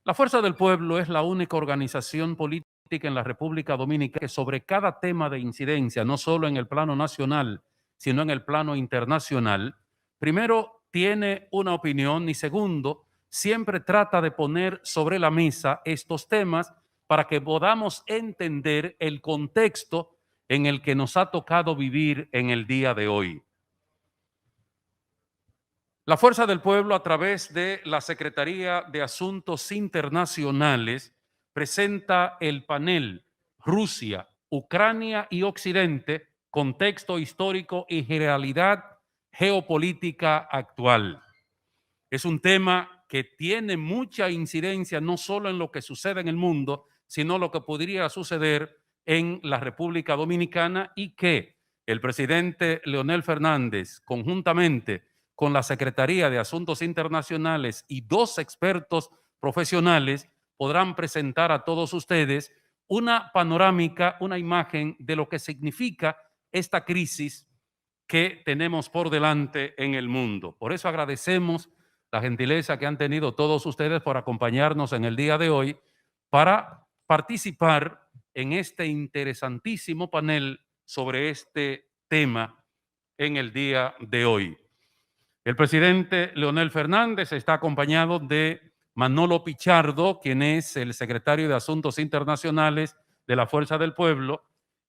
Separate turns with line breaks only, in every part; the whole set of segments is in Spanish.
La Fuerza del Pueblo es la única organización política en la República Dominicana que sobre cada tema de incidencia, no solo en el plano nacional, sino en el plano internacional, primero tiene una opinión y segundo, siempre trata de poner sobre la mesa estos temas para que podamos entender el contexto en el que nos ha tocado vivir en el día de hoy. La Fuerza del Pueblo, a través de la Secretaría de Asuntos Internacionales, presenta el panel Rusia, Ucrania y Occidente, contexto histórico y realidad geopolítica actual. Es un tema que tiene mucha incidencia no solo en lo que sucede en el mundo, sino lo que podría suceder en la República Dominicana, y que el presidente Leonel Fernández, conjuntamente con la Secretaría de Asuntos Internacionales y dos expertos profesionales, podrán presentar a todos ustedes una panorámica, una imagen de lo que significa esta crisis que tenemos por delante en el mundo. Por eso agradecemos la gentileza que han tenido todos ustedes por acompañarnos en el día de hoy para participar en este interesantísimo panel sobre este tema en el día de hoy. El presidente Leonel Fernández está acompañado de Manolo Pichardo, quien es el secretario de Asuntos Internacionales de la Fuerza del Pueblo,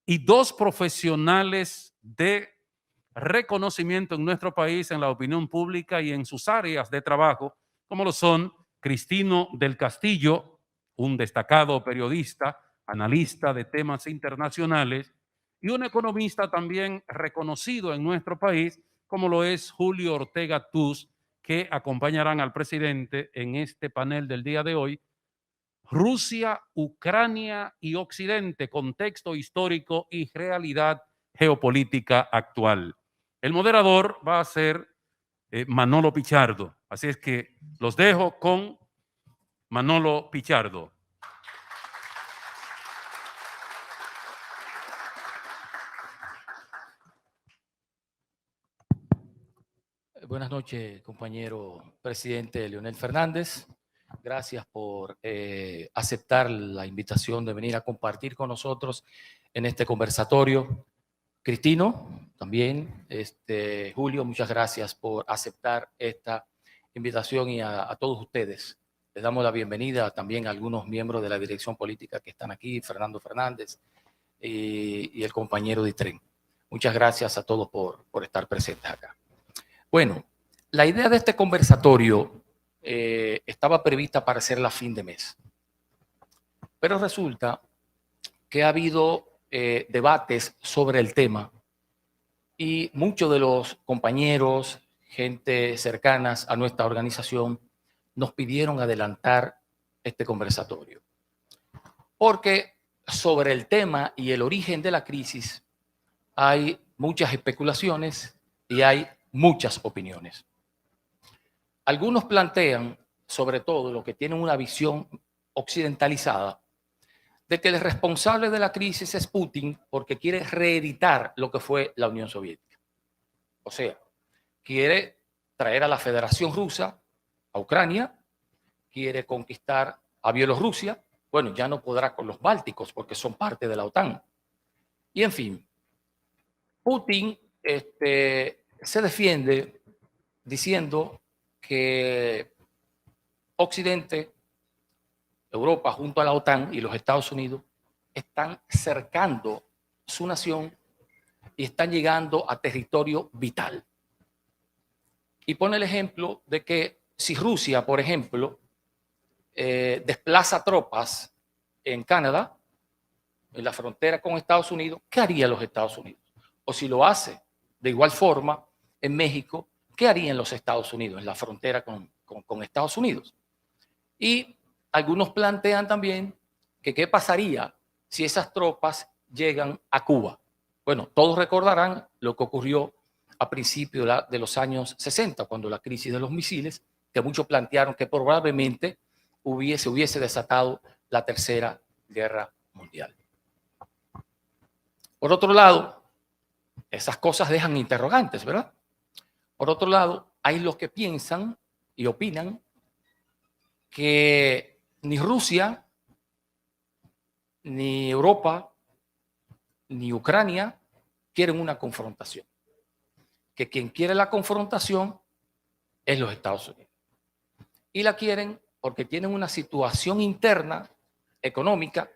y dos profesionales de reconocimiento en nuestro país, en la opinión pública y en sus áreas de trabajo, como lo son Cristino del Castillo, un destacado periodista, analista de temas internacionales, y un economista también reconocido en nuestro país, como lo es Julio Ortega Tuz, que acompañarán al presidente en este panel del día de hoy. Rusia, Ucrania y Occidente, contexto histórico y realidad geopolítica actual. El moderador va a ser Manolo Pichardo. Así es que los dejo con Manolo Pichardo.
Buenas noches, compañero presidente Leonel Fernández. Gracias por aceptar la invitación de venir a compartir con nosotros en este conversatorio. Cristino, también, Julio, muchas gracias por aceptar esta invitación, y a todos ustedes les damos la bienvenida también a algunos miembros de la dirección política que están aquí, Fernando Fernández y el compañero Ditren. Muchas gracias a todos por estar presentes acá. Bueno, la idea de este conversatorio estaba prevista para hacerla a fin de mes, pero resulta que ha habido debates sobre el tema y muchos de los compañeros, gente cercanas a nuestra organización, nos pidieron adelantar este conversatorio, porque sobre el tema y el origen de la crisis hay muchas especulaciones y hay muchas opiniones. Algunos plantean, sobre todo los que tienen una visión occidentalizada, de que el responsable de la crisis es Putin porque quiere reeditar lo que fue la Unión Soviética. O sea, quiere traer a la Federación Rusa a Ucrania, quiere conquistar a Bielorrusia. Bueno, ya no podrá con los bálticos porque son parte de la OTAN. Y en fin, Putin se defiende diciendo que Occidente, Europa junto a la OTAN y los Estados Unidos están cercando su nación y están llegando a territorio vital. Y pone el ejemplo de que si Rusia, por ejemplo, desplaza tropas en Canadá, en la frontera con Estados Unidos, ¿qué haría los Estados Unidos? O si lo hace de igual forma en México, ¿qué harían los Estados Unidos en la frontera con Estados Unidos? Y algunos plantean también que qué pasaría si esas tropas llegan a Cuba. Bueno, todos recordarán lo que ocurrió a principios de los años 60, cuando la crisis de los misiles, que muchos plantearon que probablemente hubiese desatado la Tercera Guerra Mundial. Por otro lado, esas cosas dejan interrogantes, ¿verdad? Por otro lado, hay los que piensan y opinan que ni Rusia, ni Europa, ni Ucrania quieren una confrontación. Que quien quiere la confrontación es los Estados Unidos. Y la quieren porque tienen una situación interna, económica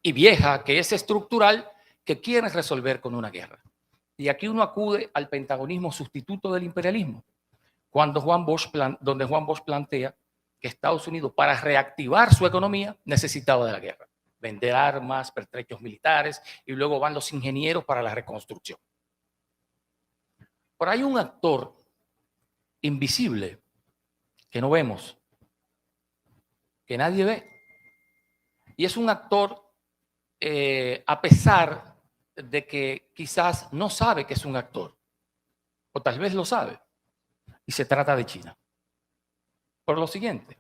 y vieja, que es estructural, que quieren resolver con una guerra. Y aquí uno acude al pentagonismo sustituto del imperialismo, donde Juan Bosch plantea que Estados Unidos, para reactivar su economía, necesitaba de la guerra. Vender armas, pertrechos militares, y luego van los ingenieros para la reconstrucción. Pero hay un actor invisible que no vemos, que nadie ve. Y es un actor, a pesar de que quizás no sabe que es un actor, o tal vez lo sabe, y se trata de China. Por lo siguiente,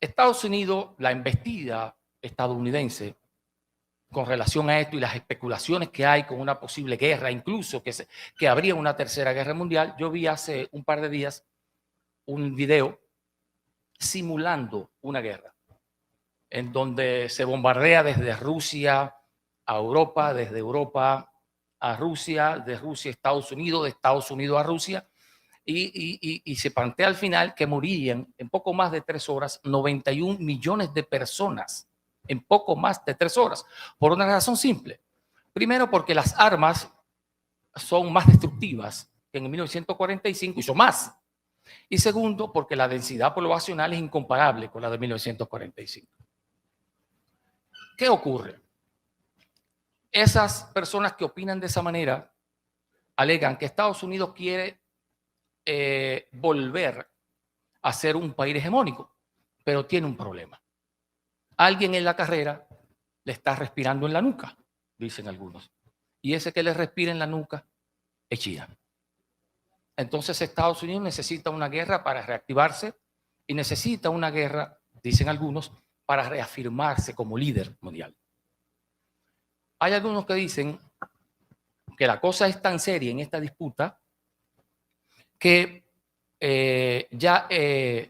Estados Unidos, la embestida estadounidense con relación a esto y las especulaciones que hay con una posible guerra, incluso que habría una tercera guerra mundial. Yo vi hace un par de días un video simulando una guerra, en donde se bombardea desde Rusia a Europa, desde Europa a Rusia, de Rusia a Estados Unidos, de Estados Unidos a Rusia, y se plantea al final que morirían en poco más de 3 horas 91 millones de personas, en poco más de 3 horas, por una razón simple. Primero, porque las armas son más destructivas que en 1945 y son más. Y segundo, porque la densidad poblacional es incomparable con la de 1945. ¿Qué ocurre? Esas personas que opinan de esa manera alegan que Estados Unidos quiere volver a ser un país hegemónico, pero tiene un problema. Alguien en la carrera le está respirando en la nuca, dicen algunos. Y ese que le respira en la nuca es China. Entonces Estados Unidos necesita una guerra para reactivarse y necesita una guerra, dicen algunos, para reafirmarse como líder mundial. Hay algunos que dicen que la cosa es tan seria en esta disputa que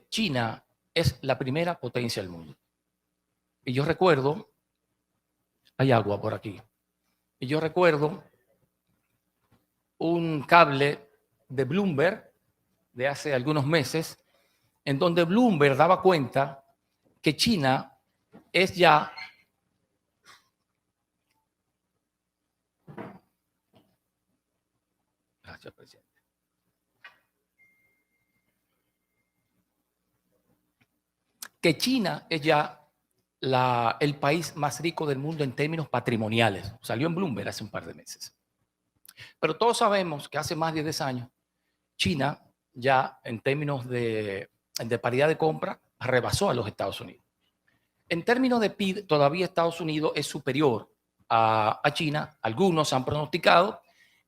China es la primera potencia del mundo. Y yo recuerdo, hay agua por aquí, y yo recuerdo un cable de Bloomberg de hace algunos meses, en donde Bloomberg daba cuenta que China es ya gracias, presidente. Que China es ya el país más rico del mundo en términos patrimoniales. Salió en Bloomberg hace un par de meses. Pero todos sabemos que hace más de 10 años, China ya en términos de paridad de compra rebasó a los Estados Unidos. En términos de PIB, todavía Estados Unidos es superior a China. Algunos han pronosticado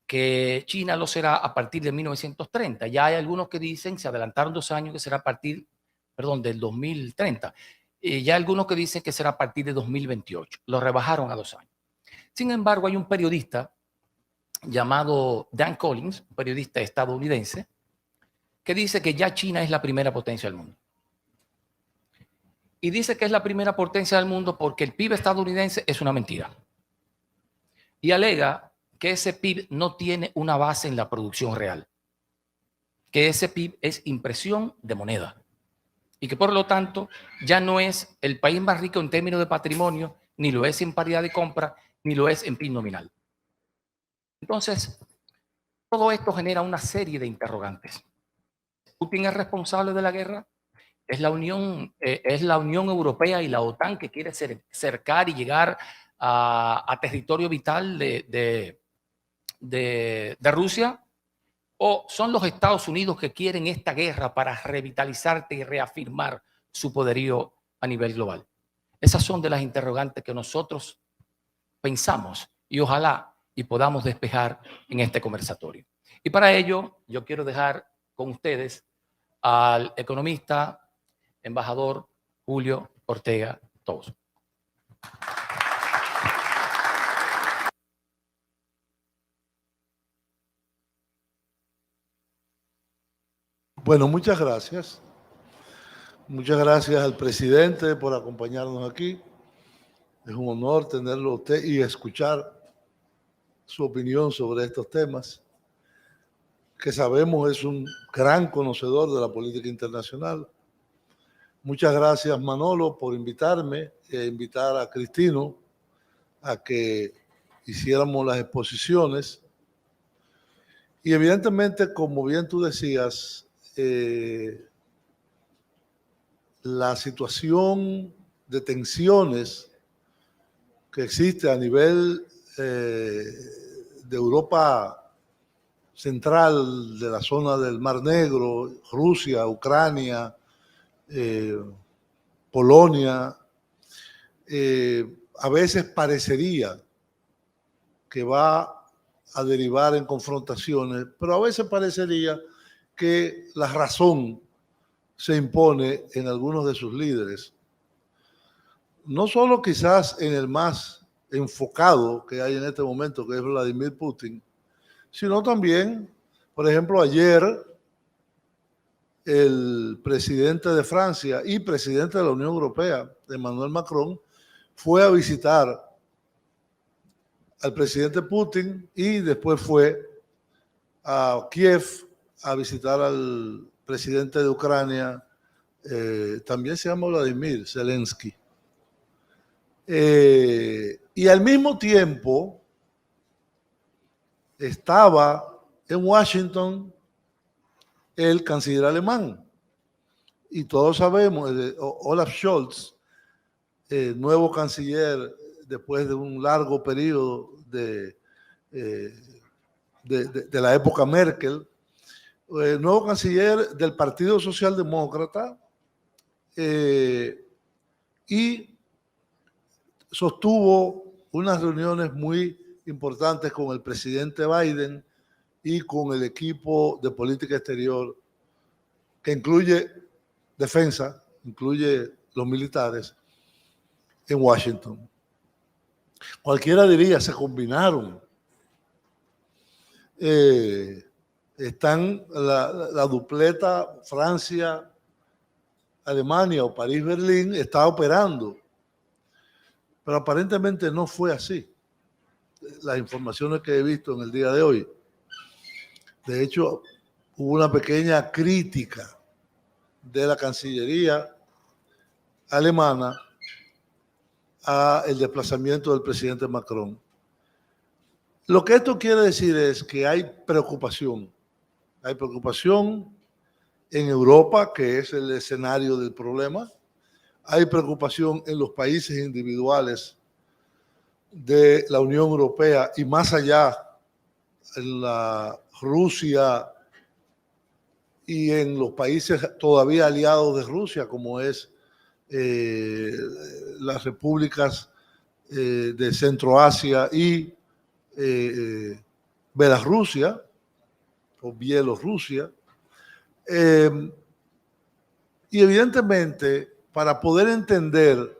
que China lo será a partir de 1930. Ya hay algunos que dicen, se adelantaron 2 años, que será a partir, del 2030. Ya hay algunos que dicen que será a partir de 2028. Lo rebajaron a 2 años. Sin embargo, hay un periodista llamado Dan Collins, un periodista estadounidense, que dice que ya China es la primera potencia del mundo. Y dice que es la primera potencia del mundo porque el PIB estadounidense es una mentira. Y alega que ese PIB no tiene una base en la producción real, que ese PIB es impresión de moneda y que por lo tanto ya no es el país más rico en términos de patrimonio, ni lo es en paridad de compra, ni lo es en PIB nominal. Entonces, todo esto genera una serie de interrogantes. ¿Putin es responsable de la guerra? ¿Es la Unión Europea y la OTAN que quiere cercar y llegar a territorio vital de Rusia? ¿O son los Estados Unidos que quieren esta guerra para revitalizarte y reafirmar su poderío a nivel global? Esas son de las interrogantes que nosotros pensamos y ojalá y podamos despejar en este conversatorio. Y para ello, yo quiero dejar con ustedes al economista, embajador Julio Ortega Touz.
Bueno, muchas gracias. Muchas gracias al presidente por acompañarnos aquí. Es un honor tenerlo a usted y escuchar su opinión sobre estos temas, que sabemos es un gran conocedor de la política internacional. Muchas gracias, Manolo, por invitarme e invitar a Cristino a que hiciéramos las exposiciones. Y evidentemente, como bien tú decías, la situación de tensiones que existe a nivel de Europa central, de la zona del Mar Negro, Rusia, Ucrania, Polonia, a veces parecería que va a derivar en confrontaciones, pero a veces parecería que la razón se impone en algunos de sus líderes. No solo quizás en el más enfocado que hay en este momento, que es Vladimir Putin, sino también, por ejemplo, ayer el presidente de Francia y presidente de la Unión Europea, Emmanuel Macron, fue a visitar al presidente Putin y después fue a Kiev a visitar al presidente de Ucrania, también se llama Vladimir Zelensky. Y al mismo tiempo estaba en Washington el canciller alemán. Y todos sabemos, Olaf Scholz, nuevo canciller después de un largo periodo de la época Merkel, nuevo canciller del Partido Socialdemócrata, y sostuvo unas reuniones muy importantes con el presidente Biden y con el equipo de política exterior, que incluye defensa, incluye los militares, en Washington. Cualquiera diría, se combinaron. Están la dupleta Francia-Alemania o París-Berlín está operando, pero aparentemente no fue así. Las informaciones que he visto en el día de hoy. De hecho, hubo una pequeña crítica de la Cancillería alemana al desplazamiento del presidente Macron. Lo que esto quiere decir es que hay preocupación. Hay preocupación en Europa, que es el escenario del problema. Hay preocupación en los países individuales de la Unión Europea y más allá, en la Rusia y en los países todavía aliados de Rusia, como es las repúblicas de Centroasia y Bielorrusia o Bielorrusia. Y evidentemente, para poder entender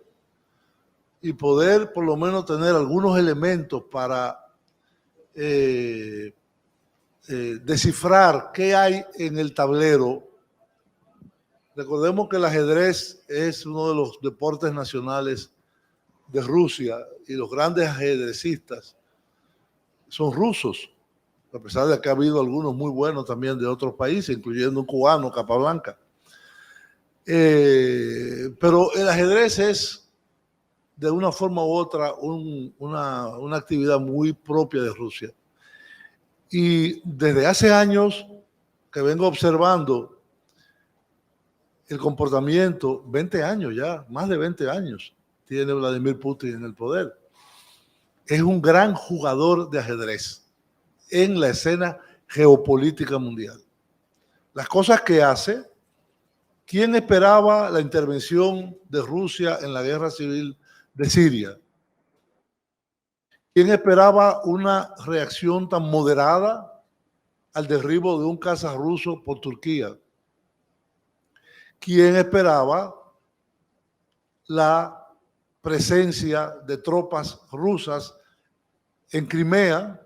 y poder por lo menos tener algunos elementos para descifrar qué hay en el tablero. Recordemos que el ajedrez es uno de los deportes nacionales de Rusia y los grandes ajedrecistas son rusos, a pesar de que ha habido algunos muy buenos también de otros países, incluyendo un cubano, Capablanca. Pero el ajedrez es, de una forma u otra, una actividad muy propia de Rusia. Y desde hace años que vengo observando el comportamiento, 20 años ya, más de 20 años tiene Vladimir Putin en el poder. Es un gran jugador de ajedrez en la escena geopolítica mundial. Las cosas que hace, ¿quién esperaba la intervención de Rusia en la guerra civil de Siria? ¿Quién esperaba una reacción tan moderada al derribo de un caza ruso por Turquía? ¿Quién esperaba la presencia de tropas rusas en Crimea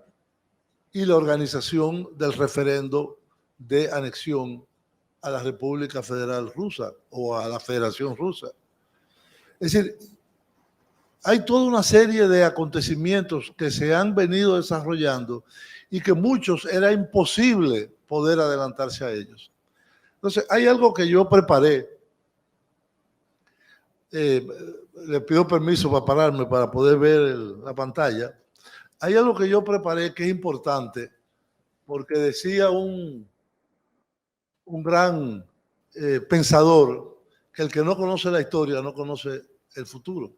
y la organización del referendo de anexión a la República Federal Rusa o a la Federación Rusa. Es decir, hay toda una serie de acontecimientos que se han venido desarrollando y que muchos era imposible poder adelantarse a ellos. Entonces, hay algo que yo preparé. Le pido permiso para pararme para poder ver la pantalla. Hay algo que yo preparé que es importante, porque decía un gran pensador que el que no conoce la historia no conoce el futuro.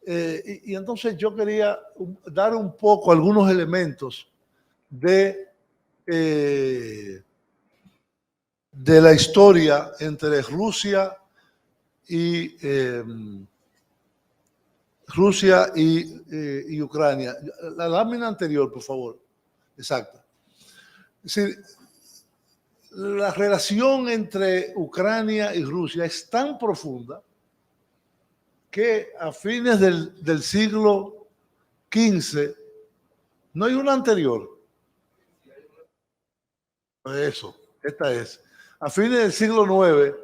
Y entonces yo quería dar un poco algunos elementos de la historia entre Rusia y Ucrania. La lámina anterior, por favor. Exacto. Es decir, la relación entre Ucrania y Rusia es tan profunda que a fines del siglo XV, no hay una anterior. Eso, esta es. A fines del siglo IX,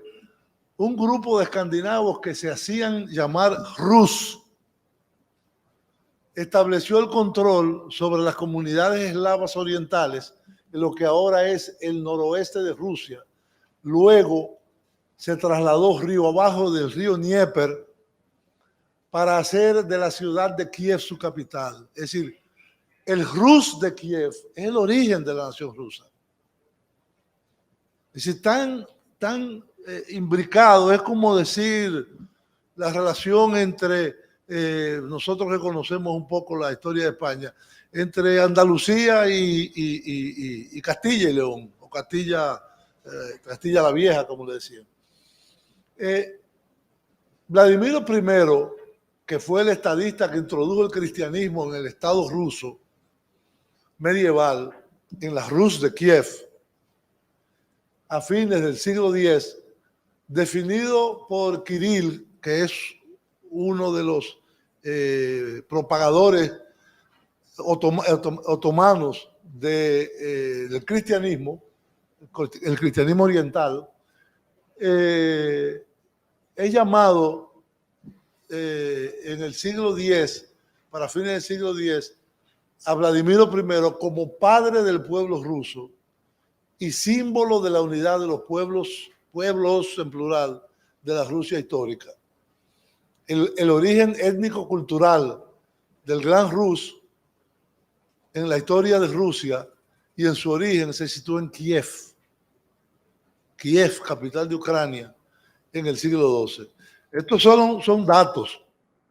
un grupo de escandinavos que se hacían llamar Rus estableció el control sobre las comunidades eslavas orientales en lo que ahora es el noroeste de Rusia. Luego se trasladó río abajo del río Dnieper para hacer de la ciudad de Kiev su capital. Es decir, el Rus de Kiev es el origen de la nación rusa. Es decir, tan imbricado, es como decir la relación entre, nosotros que conocemos un poco la historia de España, entre Andalucía y Castilla y León, o Castilla la Vieja, como le decían. Vladimiro I, que fue el estadista que introdujo el cristianismo en el Estado ruso medieval, en la Rus de Kiev, a fines del siglo X, definido por Kirill, que es uno de los propagadores otomanos del cristianismo, el cristianismo oriental, es llamado en el siglo X, para fines del siglo X, a Vladimiro I como padre del pueblo ruso y símbolo de la unidad de los pueblos en plural de la Rusia histórica. El origen étnico-cultural del gran Rus en la historia de Rusia y en su origen se sitúa en Kiev. Kiev, capital de Ucrania, en el siglo XII. Estos son datos,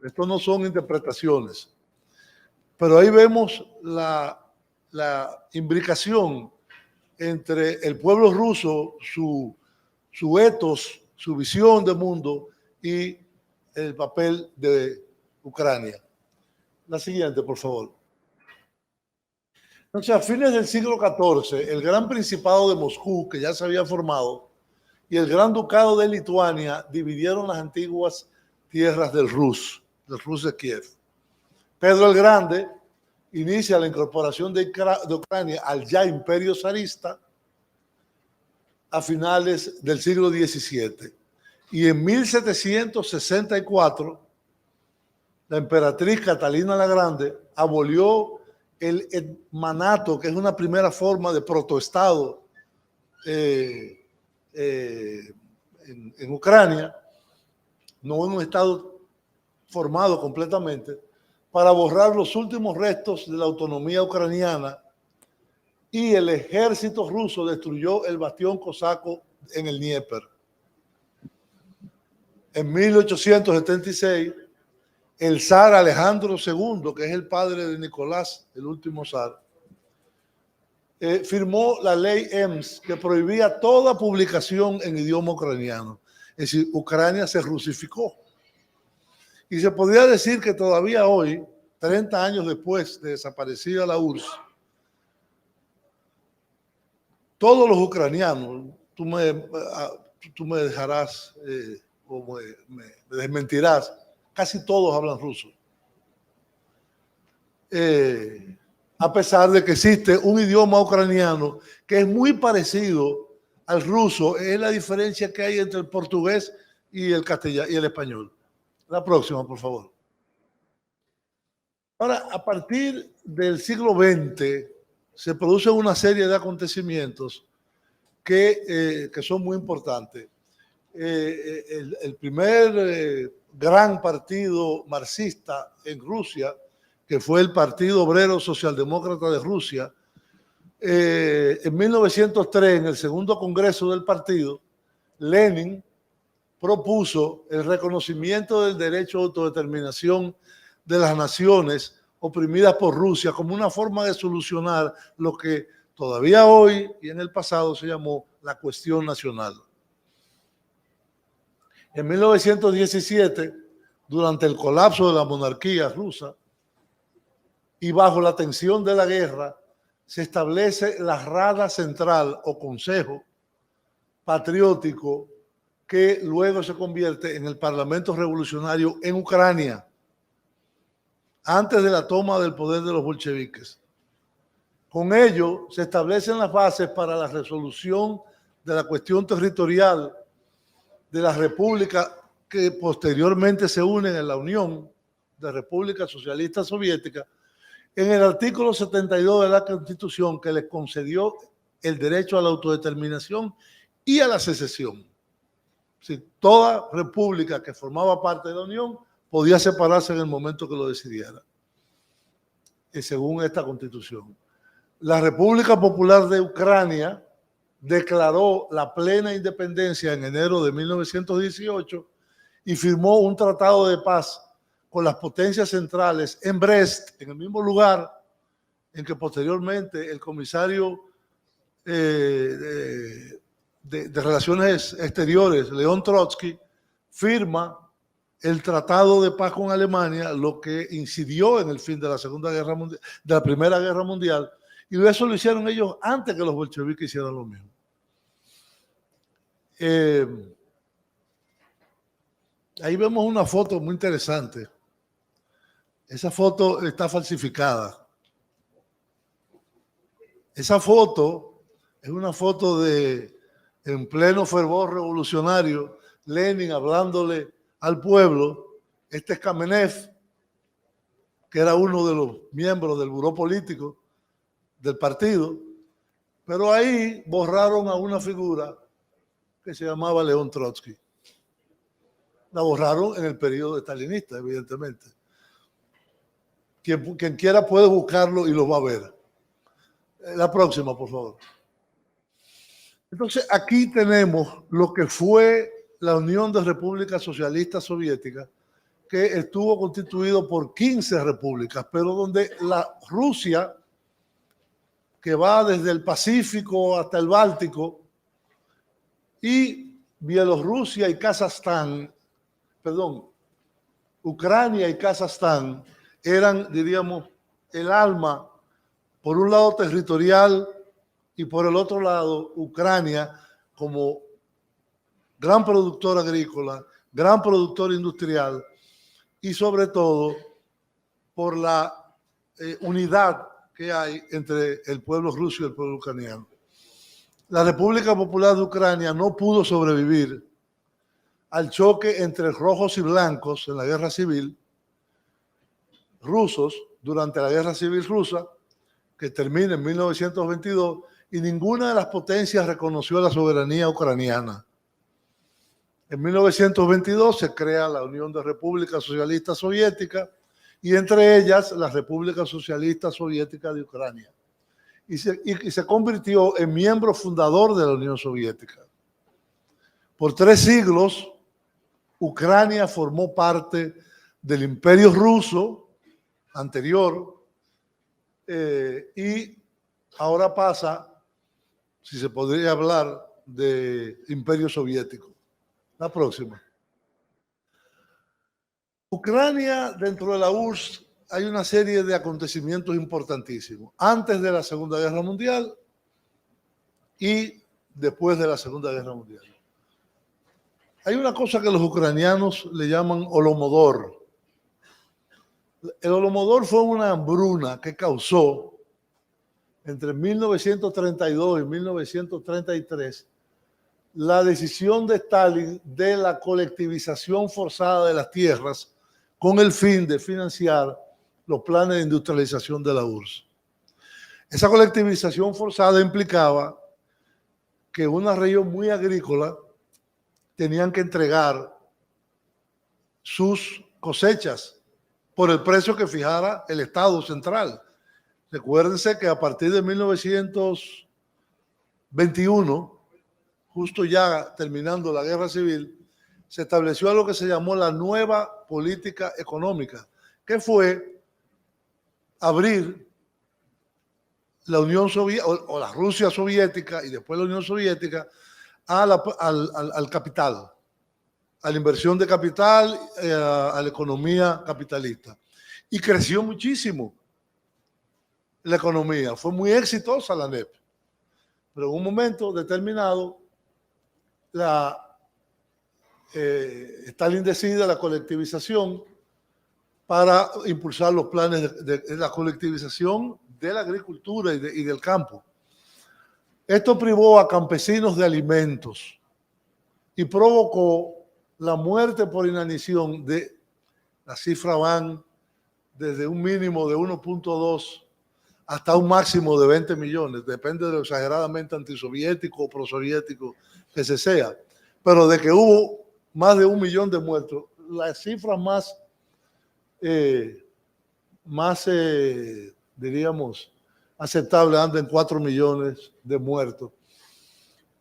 estos no son interpretaciones. Pero ahí vemos la imbricación entre el pueblo ruso, su etos, su visión de mundo y el papel de Ucrania. La siguiente, por favor. Entonces, a fines del siglo XIV, el Gran Principado de Moscú, que ya se había formado, y el Gran Ducado de Lituania dividieron las antiguas tierras del Rus de Kiev. Pedro el Grande inicia la incorporación de Ucrania al ya imperio zarista a finales del siglo XVII. Y en 1764, la emperatriz Catalina la Grande abolió el hetmanato, que es una primera forma de protoestado en Ucrania, no en un estado formado completamente, para borrar los últimos restos de la autonomía ucraniana, y el ejército ruso destruyó el bastión cosaco en el Dnieper. En 1876, el zar Alejandro II, que es el padre de Nicolás, el último zar, firmó la ley EMS, que prohibía toda publicación en idioma ucraniano. Es decir, Ucrania se rusificó. Y se podría decir que todavía hoy, 30 años después de desaparecida la URSS, todos los ucranianos, tú me dejarás o me desmentirás, casi todos hablan ruso. A pesar de que existe un idioma ucraniano que es muy parecido al ruso es la diferencia que hay entre el portugués y el castellano y el español. La próxima, por favor. Ahora, a partir del siglo XX se produce una serie de acontecimientos que son muy importantes. El primer gran partido marxista en Rusia, que fue el Partido Obrero Socialdemócrata de Rusia, en 1903, en el segundo congreso del partido, Lenin propuso el reconocimiento del derecho a autodeterminación de las naciones oprimidas por Rusia como una forma de solucionar lo que todavía hoy y en el pasado se llamó la cuestión nacional. En 1917, durante el colapso de la monarquía rusa y bajo la tensión de la guerra, se establece la Rada Central o Consejo Patriótico, que luego se convierte en el Parlamento Revolucionario en Ucrania, antes de la toma del poder de los bolcheviques. Con ello se establecen las bases para la resolución de la cuestión territorial de las repúblicas que posteriormente se unen en la Unión de Repúblicas Socialistas Soviéticas, en el artículo 72 de la Constitución, que les concedió el derecho a la autodeterminación y a la secesión. Si toda república que formaba parte de la Unión podía separarse en el momento que lo decidiera, según esta Constitución. La República Popular de Ucrania declaró la plena independencia en enero de 1918 y firmó un tratado de paz con las potencias centrales en Brest, en el mismo lugar en que posteriormente el comisario de Relaciones Exteriores, León Trotsky, firma el Tratado de Paz con Alemania, lo que incidió en el fin de la Segunda Guerra Mundial, de la Primera Guerra Mundial, y eso lo hicieron ellos antes que los bolcheviques hicieran lo mismo. Ahí vemos una foto muy interesante. Esa foto está falsificada. Esa foto es una foto de, en pleno fervor revolucionario, Lenin hablándole al pueblo. Este es Kamenev, que era uno de los miembros del buró político del partido, pero ahí borraron a una figura que se llamaba León Trotsky. La borraron en el periodo estalinista, evidentemente. Quien quiera puede buscarlo y lo va a ver. La próxima, por favor. Entonces, aquí tenemos lo que fue la Unión de Repúblicas Socialistas Soviéticas, que estuvo constituido por 15 repúblicas, pero donde la Rusia, que va desde el Pacífico hasta el Báltico, y Bielorrusia y Kazajstán, Ucrania y Kazajstán, eran, diríamos, el alma, por un lado territorial y por el otro lado Ucrania como gran productor agrícola, gran productor industrial y sobre todo por la unidad que hay entre el pueblo ruso y el pueblo ucraniano. La República Popular de Ucrania no pudo sobrevivir al choque entre rojos y blancos en la guerra civil rusos durante la guerra civil rusa, que termina en 1922, y ninguna de las potencias reconoció la soberanía ucraniana. En 1922 se crea la Unión de Repúblicas Socialistas Soviéticas y entre ellas la República Socialista Soviética de Ucrania. Y se convirtió en miembro fundador de la Unión Soviética. Por 3 siglos, Ucrania formó parte del Imperio Ruso anterior y ahora pasa, si se podría hablar, de Imperio Soviético. La próxima. Ucrania, dentro de la URSS, hay una serie de acontecimientos importantísimos. Antes de la Segunda Guerra Mundial y después de la Segunda Guerra Mundial. Hay una cosa que los ucranianos le llaman Holomodor. El Holomodor fue una hambruna que causó entre 1932 y 1933 la decisión de Stalin de la colectivización forzada de las tierras con el fin de financiar los planes de industrialización de la URSS. Esa colectivización forzada implicaba que una región muy agrícola tenían que entregar sus cosechas por el precio que fijara el Estado central. Recuérdense que a partir de 1921, justo ya terminando la guerra civil, se estableció algo que se llamó la nueva política económica, que fue abrir la Unión Soviética o la Rusia soviética y después la Unión Soviética al capital, a la inversión de capital, a la economía capitalista. Y creció muchísimo la economía, fue muy exitosa la NEP. Pero en un momento determinado, Stalin decide la colectivización para impulsar los planes de la colectivización de la agricultura y del campo. Esto privó a campesinos de alimentos y provocó la muerte por inanición las cifras van desde un mínimo de 1.2 hasta un máximo de 20 millones, depende de lo exageradamente antisoviético o prosoviético que se sea, pero de que hubo más de 1 millón de muertos, las cifras diríamos, aceptables andan en 4 millones de muertos.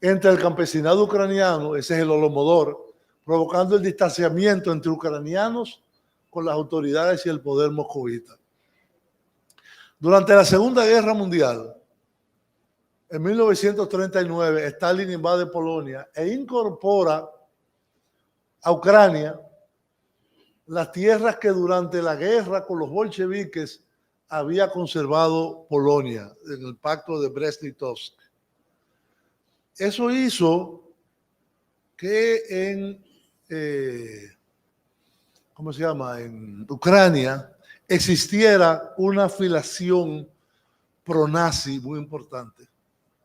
Entre el campesinado ucraniano, ese es el Holodomor, provocando el distanciamiento entre ucranianos con las autoridades y el poder moscovita. Durante la Segunda Guerra Mundial, en 1939, Stalin invade Polonia e incorpora a Ucrania las tierras que durante la guerra con los bolcheviques había conservado Polonia en el pacto de Brest-Litovsk. Eso hizo que en Ucrania existiera una afiliación pro-nazi muy importante,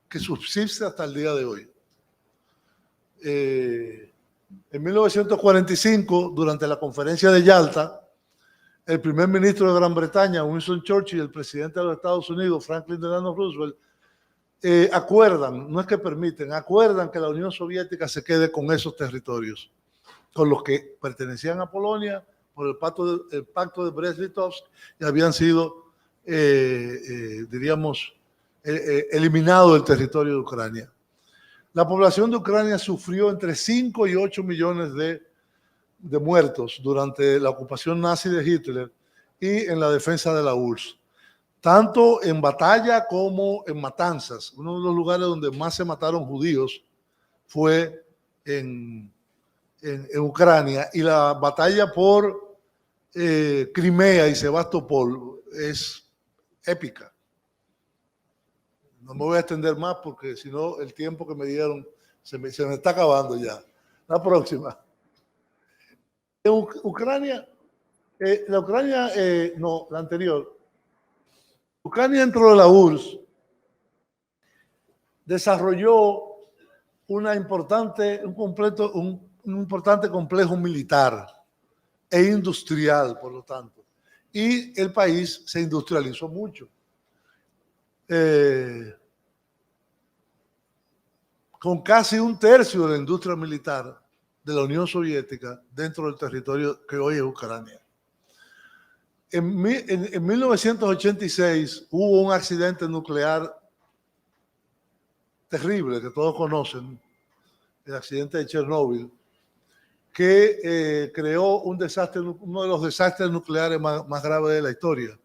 que subsiste hasta el día de hoy. En 1945, durante la conferencia de Yalta, el primer ministro de Gran Bretaña, Winston Churchill, y el presidente de los Estados Unidos, Franklin Delano Roosevelt, acuerdan, no es que permiten, acuerdan que la Unión Soviética se quede con esos territorios, con los que pertenecían a Polonia por el pacto de Brest-Litovsk y habían sido, eliminados del territorio de Ucrania. La población de Ucrania sufrió entre 5 y 8 millones de muertos durante la ocupación nazi de Hitler y en la defensa de la URSS, tanto en batalla como en matanzas. Uno de los lugares donde más se mataron judíos fue en Ucrania, y la batalla por Crimea y Sebastopol es épica. No me voy a extender más porque si no el tiempo que me dieron se me está acabando ya. La próxima. En Ucrania, la anterior. Ucrania dentro de la URSS desarrolló un importante complejo militar e industrial, por lo tanto. Y el país se industrializó mucho. Con casi 1/3 de la industria militar de la Unión Soviética dentro del territorio que hoy es Ucrania. En 1986 hubo un accidente nuclear terrible que todos conocen, el accidente de Chernóbil, que creó un desastre, uno de los desastres nucleares más graves de la historia.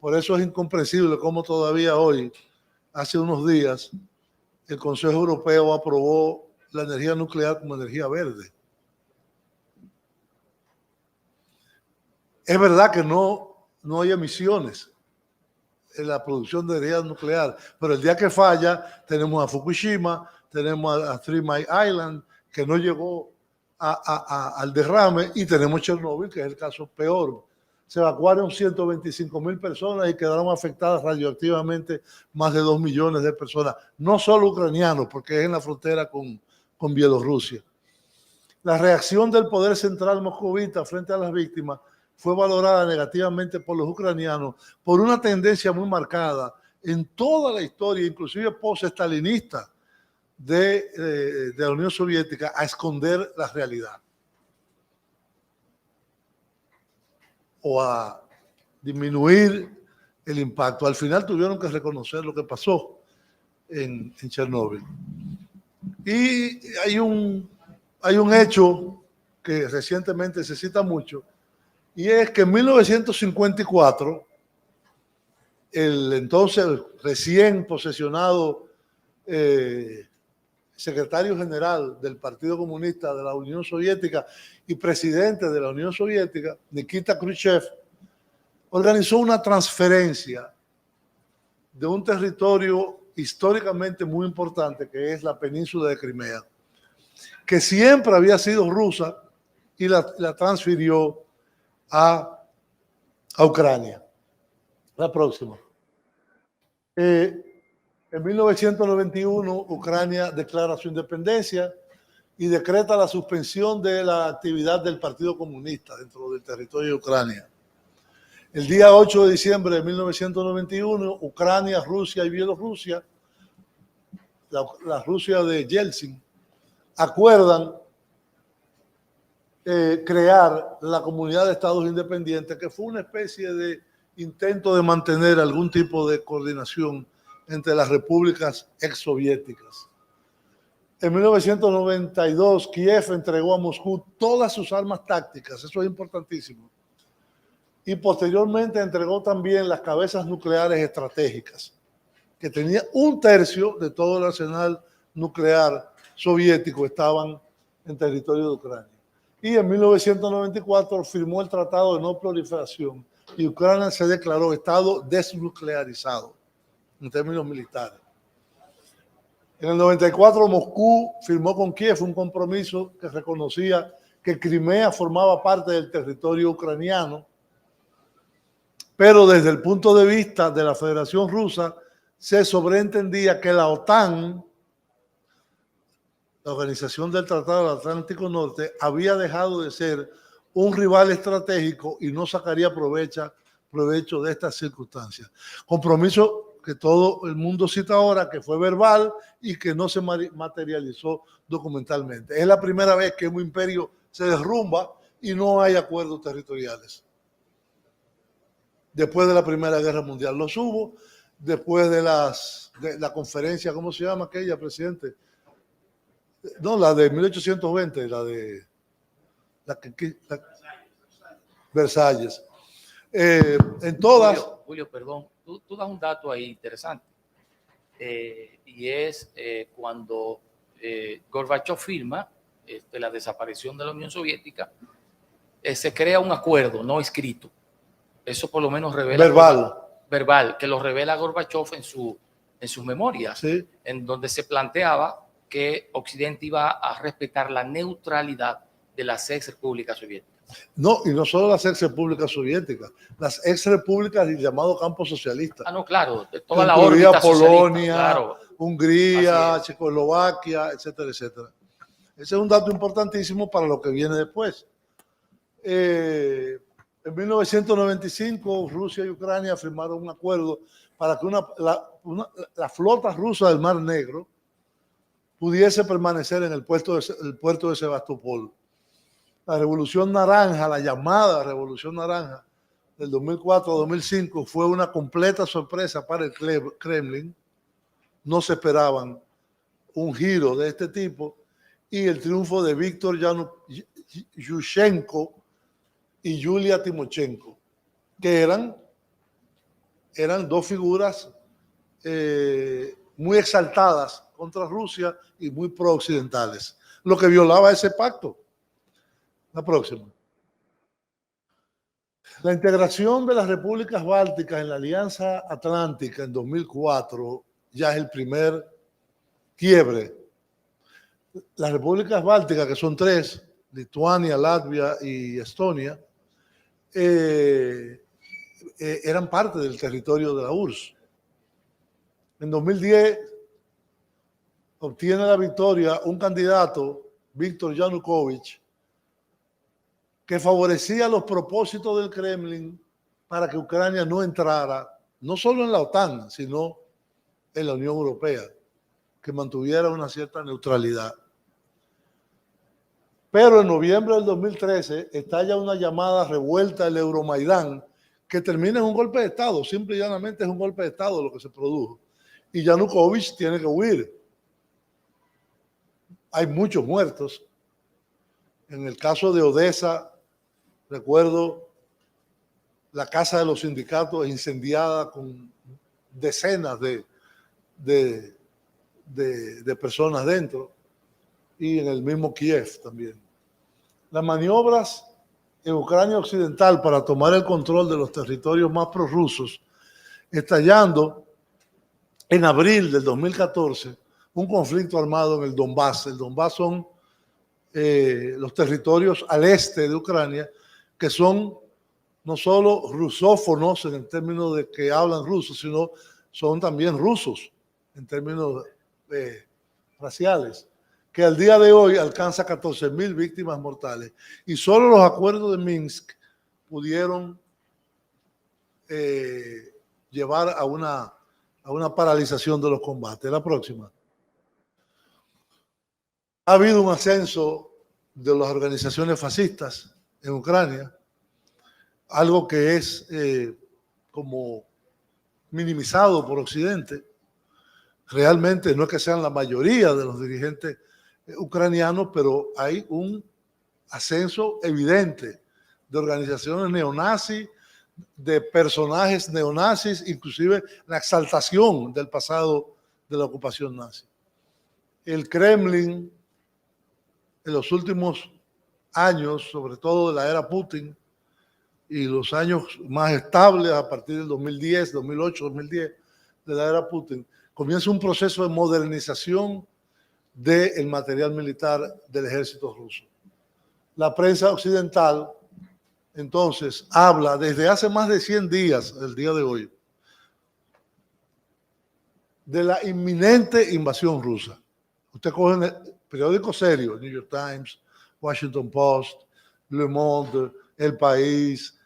Por eso es incomprensible cómo todavía hoy, hace unos días, el Consejo Europeo aprobó la energía nuclear como energía verde. Es verdad que no hay emisiones en la producción de energía nuclear, pero el día que falla tenemos a Fukushima, tenemos a Three Mile Island, que no llegó al derrame, y tenemos Chernóbil, que es el caso peor. Se evacuaron 125,000 personas y quedaron afectadas radioactivamente más de 2 millones de personas, no solo ucranianos, porque es en la frontera con con Bielorrusia. La reacción del poder central moscovita frente a las víctimas fue valorada negativamente por los ucranianos por una tendencia muy marcada en toda la historia, inclusive post-estalinista de la Unión Soviética, a esconder la realidad o a disminuir el impacto. Al final tuvieron que reconocer lo que pasó en Chernóbil. Y hay un hecho que recientemente se cita mucho, y es que en 1954, el entonces recién posesionado secretario general del Partido Comunista de la Unión Soviética y presidente de la Unión Soviética, Nikita Khrushchev, organizó una transferencia de un territorio históricamente muy importante, que es la península de Crimea, que siempre había sido rusa, y la transfirió a Ucrania. La próxima. En 1991, Ucrania declara su independencia y decreta la suspensión de la actividad del Partido Comunista dentro del territorio de Ucrania. El día 8 de diciembre de 1991, Ucrania, Rusia y Bielorrusia, la Rusia de Yeltsin, acuerdan crear la Comunidad de Estados Independientes, que fue una especie de intento de mantener algún tipo de coordinación entre las repúblicas exsoviéticas. En 1992, Kiev entregó a Moscú todas sus armas tácticas, eso es importantísimo, y posteriormente entregó también las cabezas nucleares estratégicas, que tenía 1/3 de todo el arsenal nuclear soviético estaban en territorio de Ucrania. Y en 1994 firmó el Tratado de No Proliferación y Ucrania se declaró Estado desnuclearizado en términos militares. En el 94 Moscú firmó con Kiev un compromiso que reconocía que Crimea formaba parte del territorio ucraniano, pero desde el punto de vista de la Federación Rusa se sobreentendía que la OTAN, la Organización del Tratado del Atlántico Norte, había dejado de ser un rival estratégico y no sacaría provecho de estas circunstancias. Compromiso que todo el mundo cita ahora, que fue verbal y que no se materializó documentalmente. Es la primera vez que un imperio se derrumba y no hay acuerdos territoriales. Después de la Primera Guerra Mundial los hubo, después de la conferencia, ¿cómo se llama aquella, presidente? No, la de 1820, Versalles. En todas...
Julio, perdón, tú das un dato ahí interesante, y es cuando Gorbachev firma la desaparición de la Unión Soviética, se crea un acuerdo no escrito. Eso por lo menos revela... Verbal, que lo revela Gorbachev en sus memorias,
sí,
en donde se planteaba que Occidente iba a respetar la neutralidad de las ex repúblicas soviéticas.
No, y no solo las ex repúblicas soviéticas, las ex repúblicas del llamado campo socialista.
Ah, no, claro, de toda la órbita
Polonia,
claro.
Hungría, Checoslovaquia, etcétera, etcétera. Ese es un dato importantísimo para lo que viene después. En 1995, Rusia y Ucrania firmaron un acuerdo para que la flota rusa del Mar Negro pudiese permanecer en el puerto de Sebastopol. La Revolución Naranja, la llamada Revolución Naranja del 2004-2005, fue una completa sorpresa para el Kremlin. No se esperaban un giro de este tipo, y el triunfo de Víctor Yushchenko y Yulia Timoshenko, que eran dos figuras muy exaltadas contra Rusia y muy pro-occidentales, lo que violaba ese pacto. La próxima. La integración de las repúblicas bálticas en la Alianza Atlántica en 2004 ya es el primer quiebre. Las repúblicas bálticas, que son 3, Lituania, Latvia y Estonia, eran parte del territorio de la URSS. En 2010 obtiene la victoria un candidato, Víctor Yanukovych, que favorecía los propósitos del Kremlin para que Ucrania no entrara, no solo en la OTAN, sino en la Unión Europea, que mantuviera una cierta neutralidad. Pero en noviembre del 2013 estalla una llamada revuelta del Euromaidán que termina en un golpe de Estado. Simple y llanamente es un golpe de Estado lo que se produjo. Y Yanukovych tiene que huir. Hay muchos muertos. En el caso de Odessa, recuerdo la casa de los sindicatos incendiada con decenas de personas dentro, y en el mismo Kiev también. Las maniobras en Ucrania Occidental para tomar el control de los territorios más prorrusos, estallando en abril del 2014 un conflicto armado en el Donbass. El Donbass son los territorios al este de Ucrania, que son no solo rusófonos en el término de que hablan ruso, sino son también rusos en términos raciales, que al día de hoy alcanza 14.000 víctimas mortales. Y solo los acuerdos de Minsk pudieron llevar a una paralización de los combates. La próxima. Ha habido un ascenso de las organizaciones fascistas en Ucrania, algo que es como minimizado por Occidente. Realmente no es que sean la mayoría de los dirigentes ucranianos, pero hay un ascenso evidente de organizaciones neonazis, de personajes neonazis, inclusive la exaltación del pasado de la ocupación nazi. El Kremlin, en los últimos años, sobre todo de la era Putin, y los años más estables a partir del 2010, 2008, 2010, de la era Putin, comienza un proceso de modernización del material militar del ejército ruso. La prensa occidental, entonces, habla desde hace más de 100 días, el día de hoy, de la inminente invasión rusa. Usted coge periódicos serios, New York Times, Washington Post, Le Monde, El País,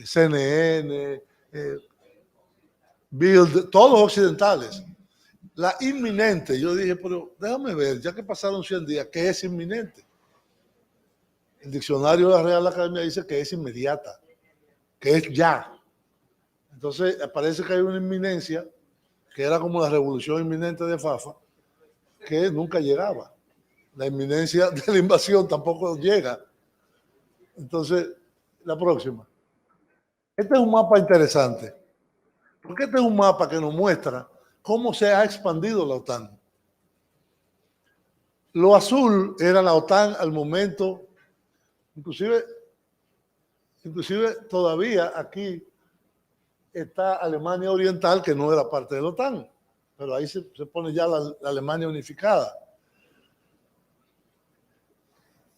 CNN, Bild, todos los occidentales. La inminente, yo dije, pero déjame ver, ya que pasaron 100 días, ¿qué es inminente? El diccionario de la Real Academia dice que es inmediata, que es ya. Entonces, parece que hay una inminencia, que era como la revolución inminente de Fafa, que nunca llegaba. La inminencia de la invasión tampoco llega. Entonces, la próxima. Este es un mapa interesante, porque este es un mapa que nos muestra cómo se ha expandido la OTAN. Lo azul era la OTAN al momento, inclusive todavía aquí está Alemania Oriental, que no era parte de la OTAN, pero ahí se pone ya la Alemania unificada.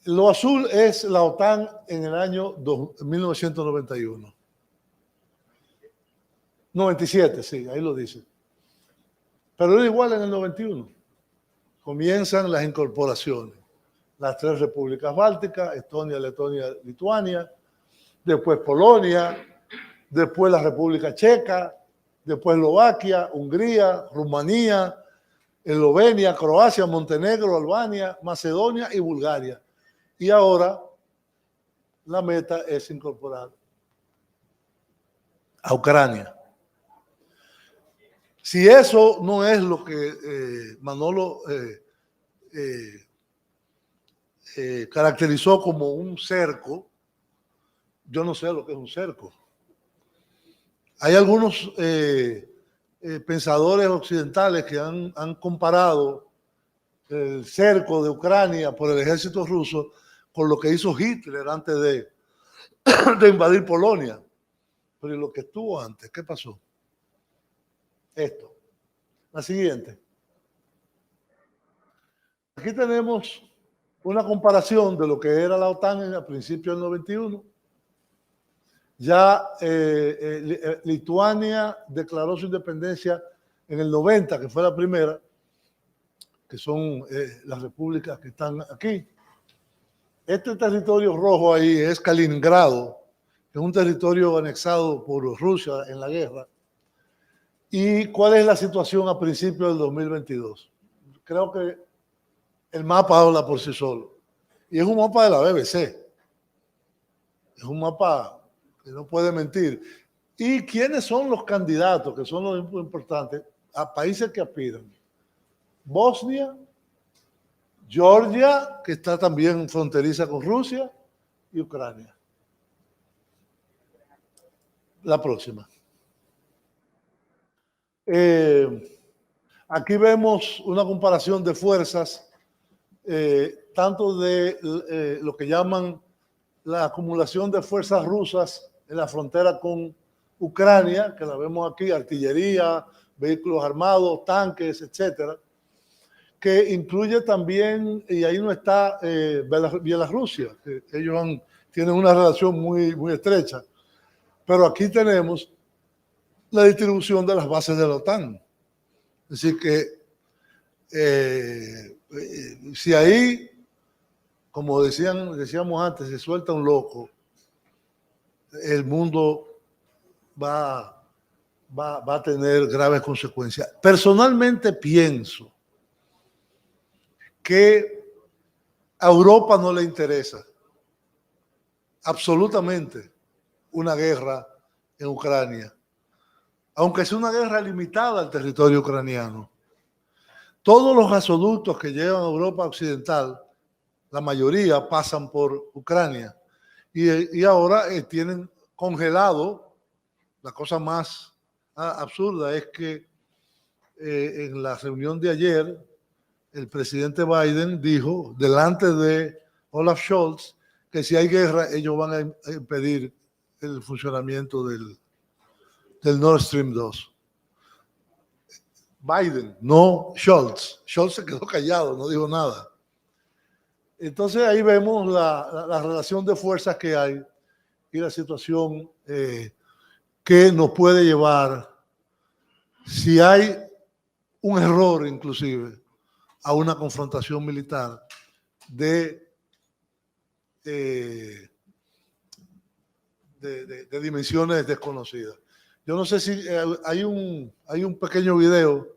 Lo azul es la OTAN en el año 1991. 97, sí, ahí lo dice. Pero era igual en el 91. Comienzan las incorporaciones. Las 3 repúblicas bálticas, Estonia, Letonia, Lituania, después Polonia, después la República Checa, después Eslovaquia, Hungría, Rumanía, Eslovenia, Croacia, Montenegro, Albania, Macedonia y Bulgaria. Y ahora la meta es incorporar a Ucrania. Si eso no es lo que Manolo caracterizó como un cerco, yo no sé lo que es un cerco. Hay algunos pensadores occidentales que han comparado el cerco de Ucrania por el ejército ruso con lo que hizo Hitler antes de invadir Polonia. Pero ¿y lo que estuvo antes? ¿Qué pasó? Esto. La siguiente. Aquí tenemos una comparación de lo que era la OTAN a principios del 91. Ya Lituania declaró su independencia en el 90, que fue la primera, que son las repúblicas que están aquí. Este territorio rojo ahí es Kaliningrado, que es un territorio anexado por Rusia en la guerra. ¿Y cuál es la situación a principios del 2022? Creo que el mapa habla por sí solo. Y es un mapa de la BBC. Es un mapa que no puede mentir. ¿Y quiénes son los candidatos, que son los importantes, a países que aspiran? Bosnia, Georgia, que está también fronteriza con Rusia, y Ucrania. La próxima. Aquí vemos una comparación de fuerzas, tanto de lo que llaman la acumulación de fuerzas rusas en la frontera con Ucrania, que la vemos aquí, artillería, vehículos armados, tanques, etcétera, que incluye también, y ahí no está Bielorrusia, que ellos tienen una relación muy, muy estrecha, pero aquí tenemos la distribución de las bases de la OTAN. Es decir que si ahí, como decíamos antes, se suelta un loco, el mundo va a tener graves consecuencias. Personalmente pienso que a Europa no le interesa absolutamente una guerra en Ucrania, aunque sea una guerra limitada al territorio ucraniano. Todos los gasoductos que llevan a Europa Occidental, la mayoría pasan por Ucrania, y ahora tienen congelado. La cosa más absurda es que en la reunión de ayer, el presidente Biden dijo, delante de Olaf Scholz, que si hay guerra, ellos van a impedir el funcionamiento del Nord Stream 2. Biden, no Scholz. Scholz se quedó callado, no dijo nada. Entonces ahí vemos la relación de fuerzas que hay y la situación que nos puede llevar, si hay un error inclusive, a una confrontación militar de dimensiones desconocidas. Yo no sé si hay un pequeño video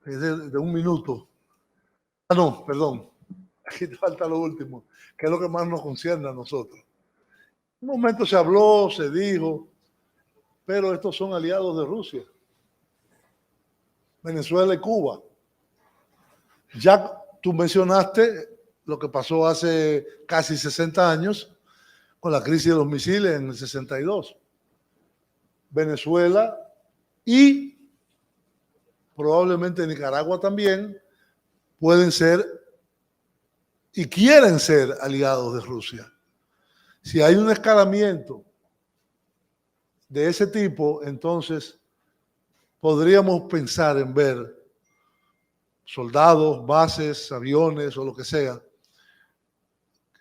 de 1 minuto. Ah, no, perdón. Aquí te falta lo último, que es lo que más nos concierne a nosotros. En un momento se habló, se dijo, pero estos son aliados de Rusia. Venezuela y Cuba. Ya tú mencionaste lo que pasó hace casi 60 años con la crisis de los misiles en el 62. Venezuela y probablemente Nicaragua también pueden ser y quieren ser aliados de Rusia. Si hay un escalamiento de ese tipo, entonces podríamos pensar en ver soldados, bases, aviones o lo que sea,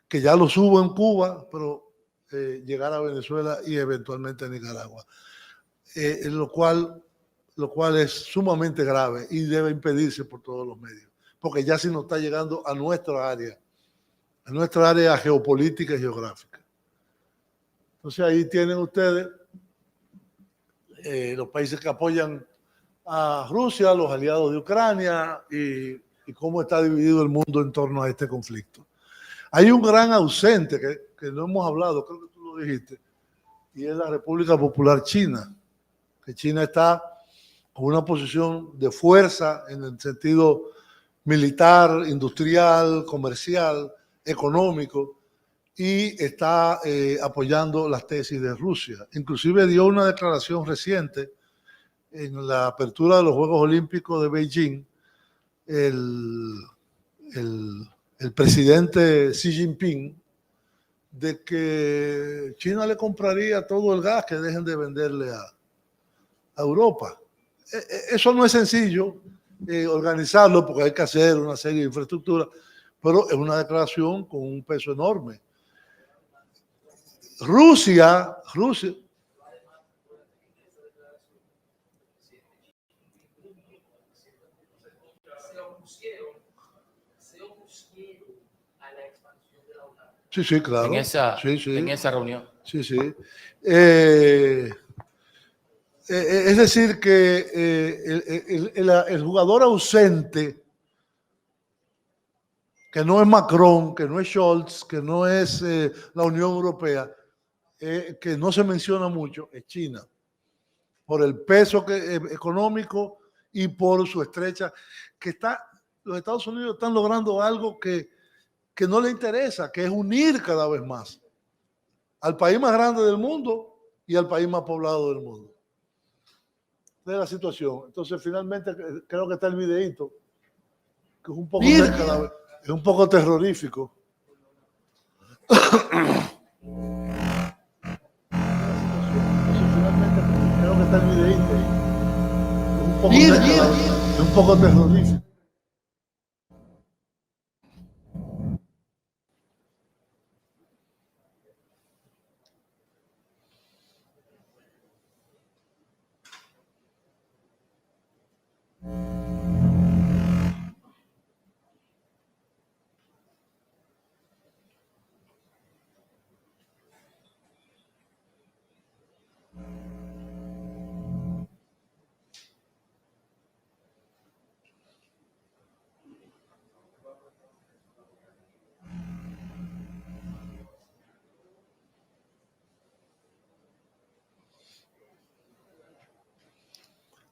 que ya los hubo en Cuba, pero llegar a Venezuela y eventualmente a Nicaragua. Lo cual es sumamente grave y debe impedirse por todos los medios, porque ya si no está llegando a nuestra área geopolítica y geográfica. Entonces ahí tienen ustedes los países que apoyan a Rusia, los aliados de Ucrania y cómo está dividido el mundo en torno a este conflicto. Hay un gran ausente que no hemos hablado, creo que tú lo dijiste, y es la República Popular China, que China está con una posición de fuerza en el sentido militar, industrial, comercial, económico, y está apoyando las tesis de Rusia. Inclusive dio una declaración reciente en la apertura de los Juegos Olímpicos de Beijing, el presidente Xi Jinping, de que China le compraría todo el gas que dejen de venderle a Europa. Eso no es sencillo organizarlo porque hay que hacer una serie de infraestructuras, pero es una declaración con un peso enorme. Rusia Sí, sí, claro.
en esa,
Sí, sí.
en esa reunión.
Sí, sí. Es decir, que el jugador ausente, que no es Macron, que no es Scholz, que no es la Unión Europea, que no se menciona mucho, es China, por el peso económico y por su estrecha, los Estados Unidos están logrando algo que no le interesa, que es unir cada vez más al país más grande del mundo y al país más poblado del mundo. De la situación. Entonces, finalmente, creo que está el videíto, que es un poco terrorífico. Finalmente, creo que está el videíto, es un poco terrorífico.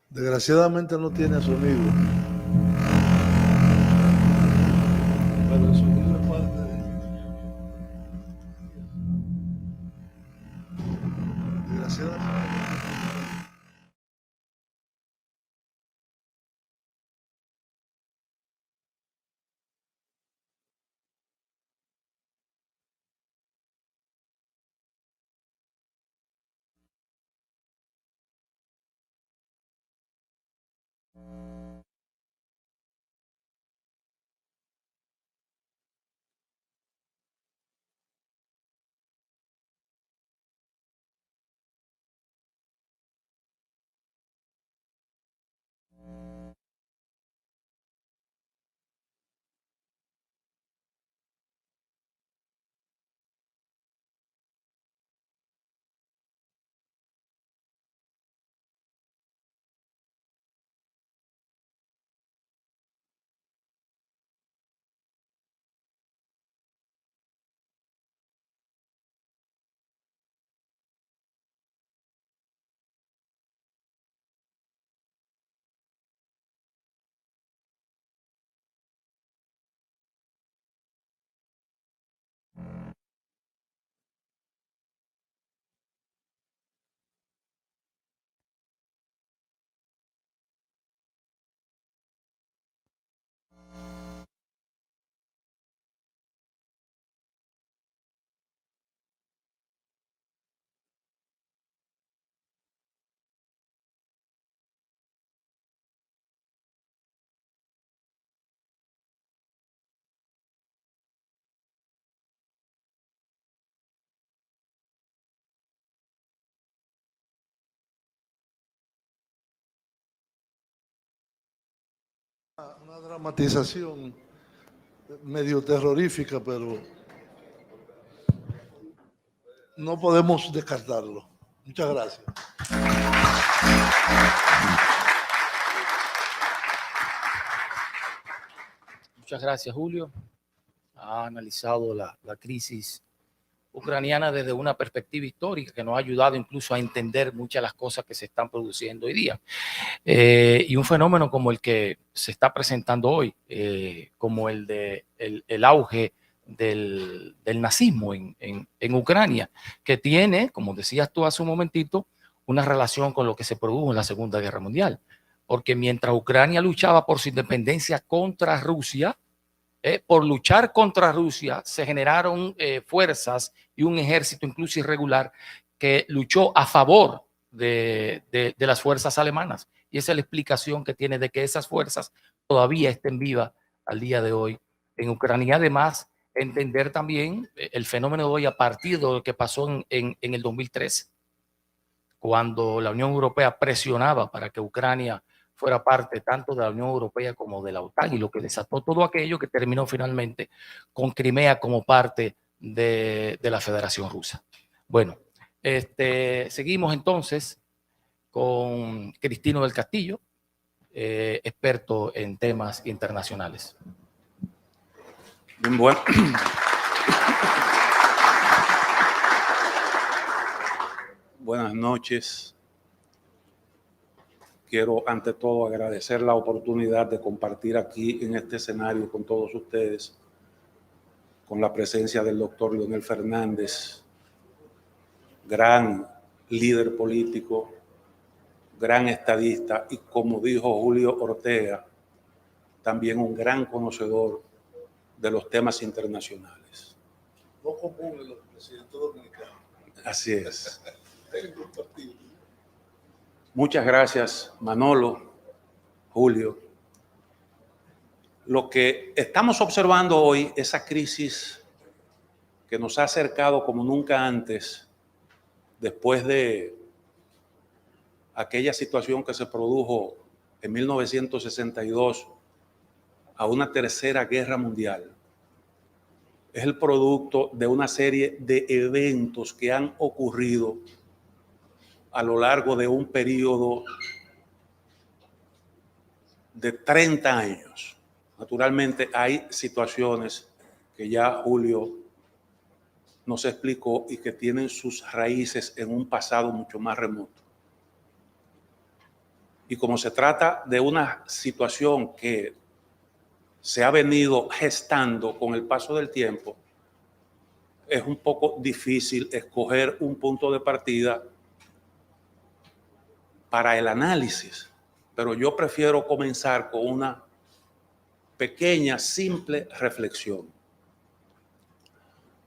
Desgraciadamente no tiene sonido. Pero el sonido es parte de... Desgraciadamente. Una dramatización medio terrorífica, pero no podemos descartarlo. Muchas gracias.
Muchas gracias, Julio. Ha analizado la crisis ucraniana desde una perspectiva histórica que nos ha ayudado incluso a entender muchas de las cosas que se están produciendo hoy día. Y un fenómeno como el que se está presentando hoy, como el auge del nazismo en Ucrania, que tiene, como decías tú hace un momentito, una relación con lo que se produjo en la Segunda Guerra Mundial. Porque mientras Ucrania luchaba por su independencia contra Rusia, por luchar contra Rusia se generaron fuerzas y un ejército incluso irregular que luchó a favor de las fuerzas alemanas. Y esa es la explicación que tiene de que esas fuerzas todavía estén vivas al día de hoy en Ucrania. Además, entender también el fenómeno de hoy a partir de lo que pasó en el 2013, cuando la Unión Europea presionaba para que Ucrania fuera parte tanto de la Unión Europea como de la OTAN, y lo que desató todo aquello que terminó finalmente con Crimea como parte de la Federación Rusa. Bueno, seguimos entonces con Cristino del Castillo, experto en temas internacionales.
Bien, bueno. Buenas noches. Quiero ante todo agradecer la oportunidad de compartir aquí en este escenario con todos ustedes, con la presencia del doctor Leonel Fernández, gran líder político, gran estadista y, como dijo Julio Ortega, también un gran conocedor de los temas internacionales.
No común en los presidentes dominicanos.
Así es. Muchas gracias, Manolo, Julio. Lo que estamos observando hoy, esa crisis que nos ha acercado como nunca antes, después de aquella situación que se produjo en 1962 a una tercera guerra mundial, es el producto de una serie de eventos que han ocurrido a lo largo de un periodo de 30 años. Naturalmente hay situaciones que ya Julio nos explicó y que tienen sus raíces en un pasado mucho más remoto. Y como se trata de una situación que se ha venido gestando con el paso del tiempo, es un poco difícil escoger un punto de partida para el análisis, pero yo prefiero comenzar con una pequeña, simple reflexión.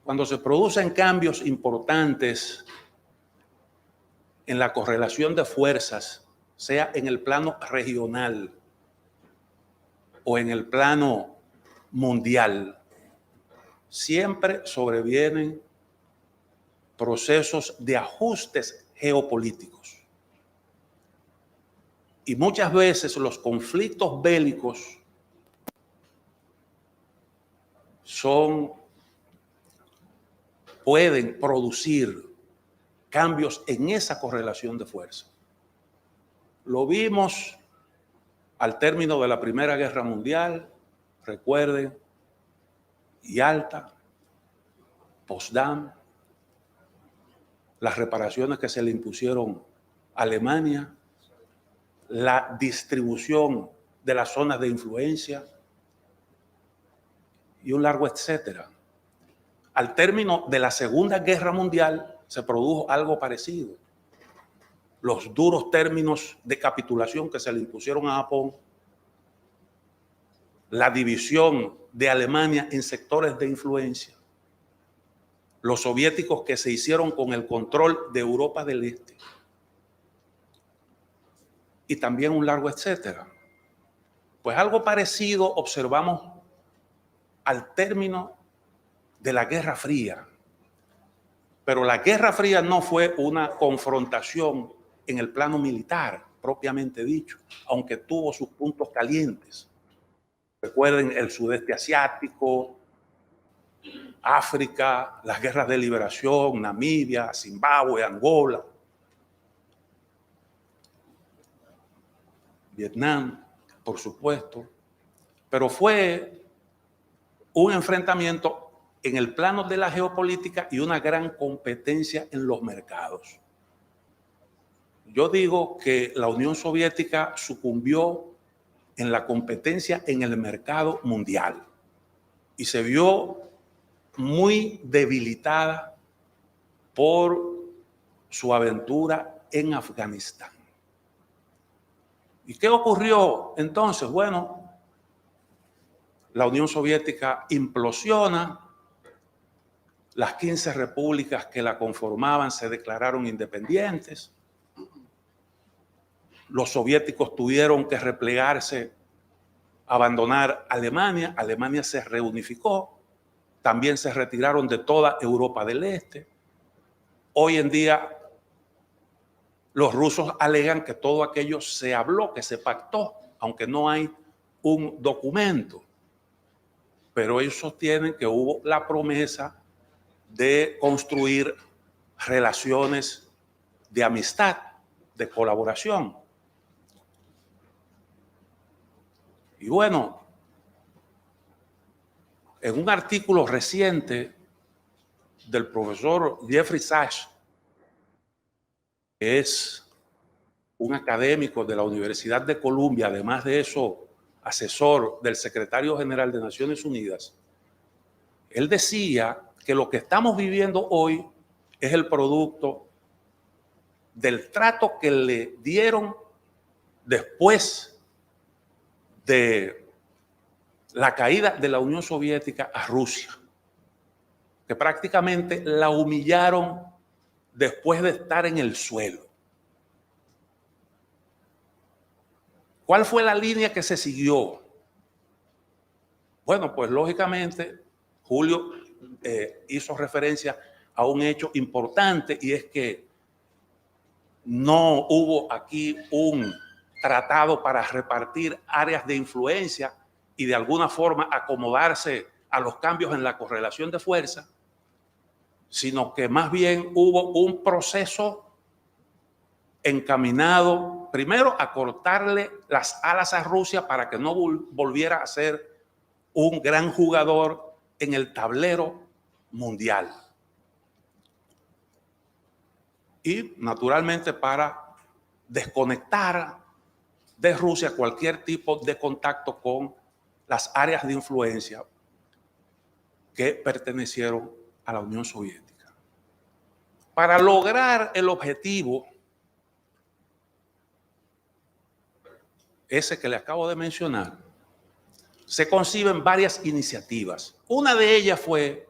Cuando se producen cambios importantes en la correlación de fuerzas, sea en el plano regional o en el plano mundial, siempre sobrevienen procesos de ajustes geopolíticos. Y muchas veces los conflictos bélicos pueden producir cambios en esa correlación de fuerza. Lo vimos al término de la Primera Guerra Mundial, recuerden, Yalta, Potsdam, las reparaciones que se le impusieron a Alemania, la distribución de las zonas de influencia y un largo etcétera. Al término de la Segunda Guerra Mundial se produjo algo parecido. Los duros términos de capitulación que se le impusieron a Japón, la división de Alemania en sectores de influencia, los soviéticos que se hicieron con el control de Europa del Este y también un largo etcétera. Pues algo parecido observamos al término de la Guerra Fría. Pero la Guerra Fría no fue una confrontación en el plano militar, propiamente dicho, aunque tuvo sus puntos calientes. Recuerden el sudeste asiático, África, las guerras de liberación, Namibia, Zimbabue, Angola, Vietnam, por supuesto. Pero fue un enfrentamiento en el plano de la geopolítica y una gran competencia en los mercados. Yo digo que la Unión Soviética sucumbió en la competencia en el mercado mundial y se vio muy debilitada por su aventura en Afganistán. ¿Y qué ocurrió entonces? Bueno, la Unión Soviética implosiona, las 15 repúblicas que la conformaban se declararon independientes, los soviéticos tuvieron que replegarse, abandonar Alemania, Alemania se reunificó, también se retiraron de toda Europa del Este. Hoy en día los rusos alegan que todo aquello se habló, que se pactó, aunque no hay un documento. Pero ellos sostienen que hubo la promesa de construir relaciones de amistad, de colaboración. Y bueno, en un artículo reciente del profesor Jeffrey Sachs, que es un académico de la Universidad de Columbia, además de eso, asesor del secretario general de Naciones Unidas, él decía que lo que estamos viviendo hoy es el producto del trato que le dieron después de la caída de la Unión Soviética a Rusia, que prácticamente la humillaron después de estar en el suelo. ¿Cuál fue la línea que se siguió? Bueno, pues lógicamente Julio hizo referencia a un hecho importante, y es que no hubo aquí un tratado para repartir áreas de influencia y de alguna forma acomodarse a los cambios en la correlación de fuerza, sino que más bien hubo un proceso encaminado primero a cortarle las alas a Rusia para que no volviera a ser un gran jugador en el tablero mundial. Y naturalmente para desconectar de Rusia cualquier tipo de contacto con las áreas de influencia que pertenecieron a la Unión Soviética. Para lograr el objetivo ese que le acabo de mencionar, se conciben varias iniciativas. Una de ellas fue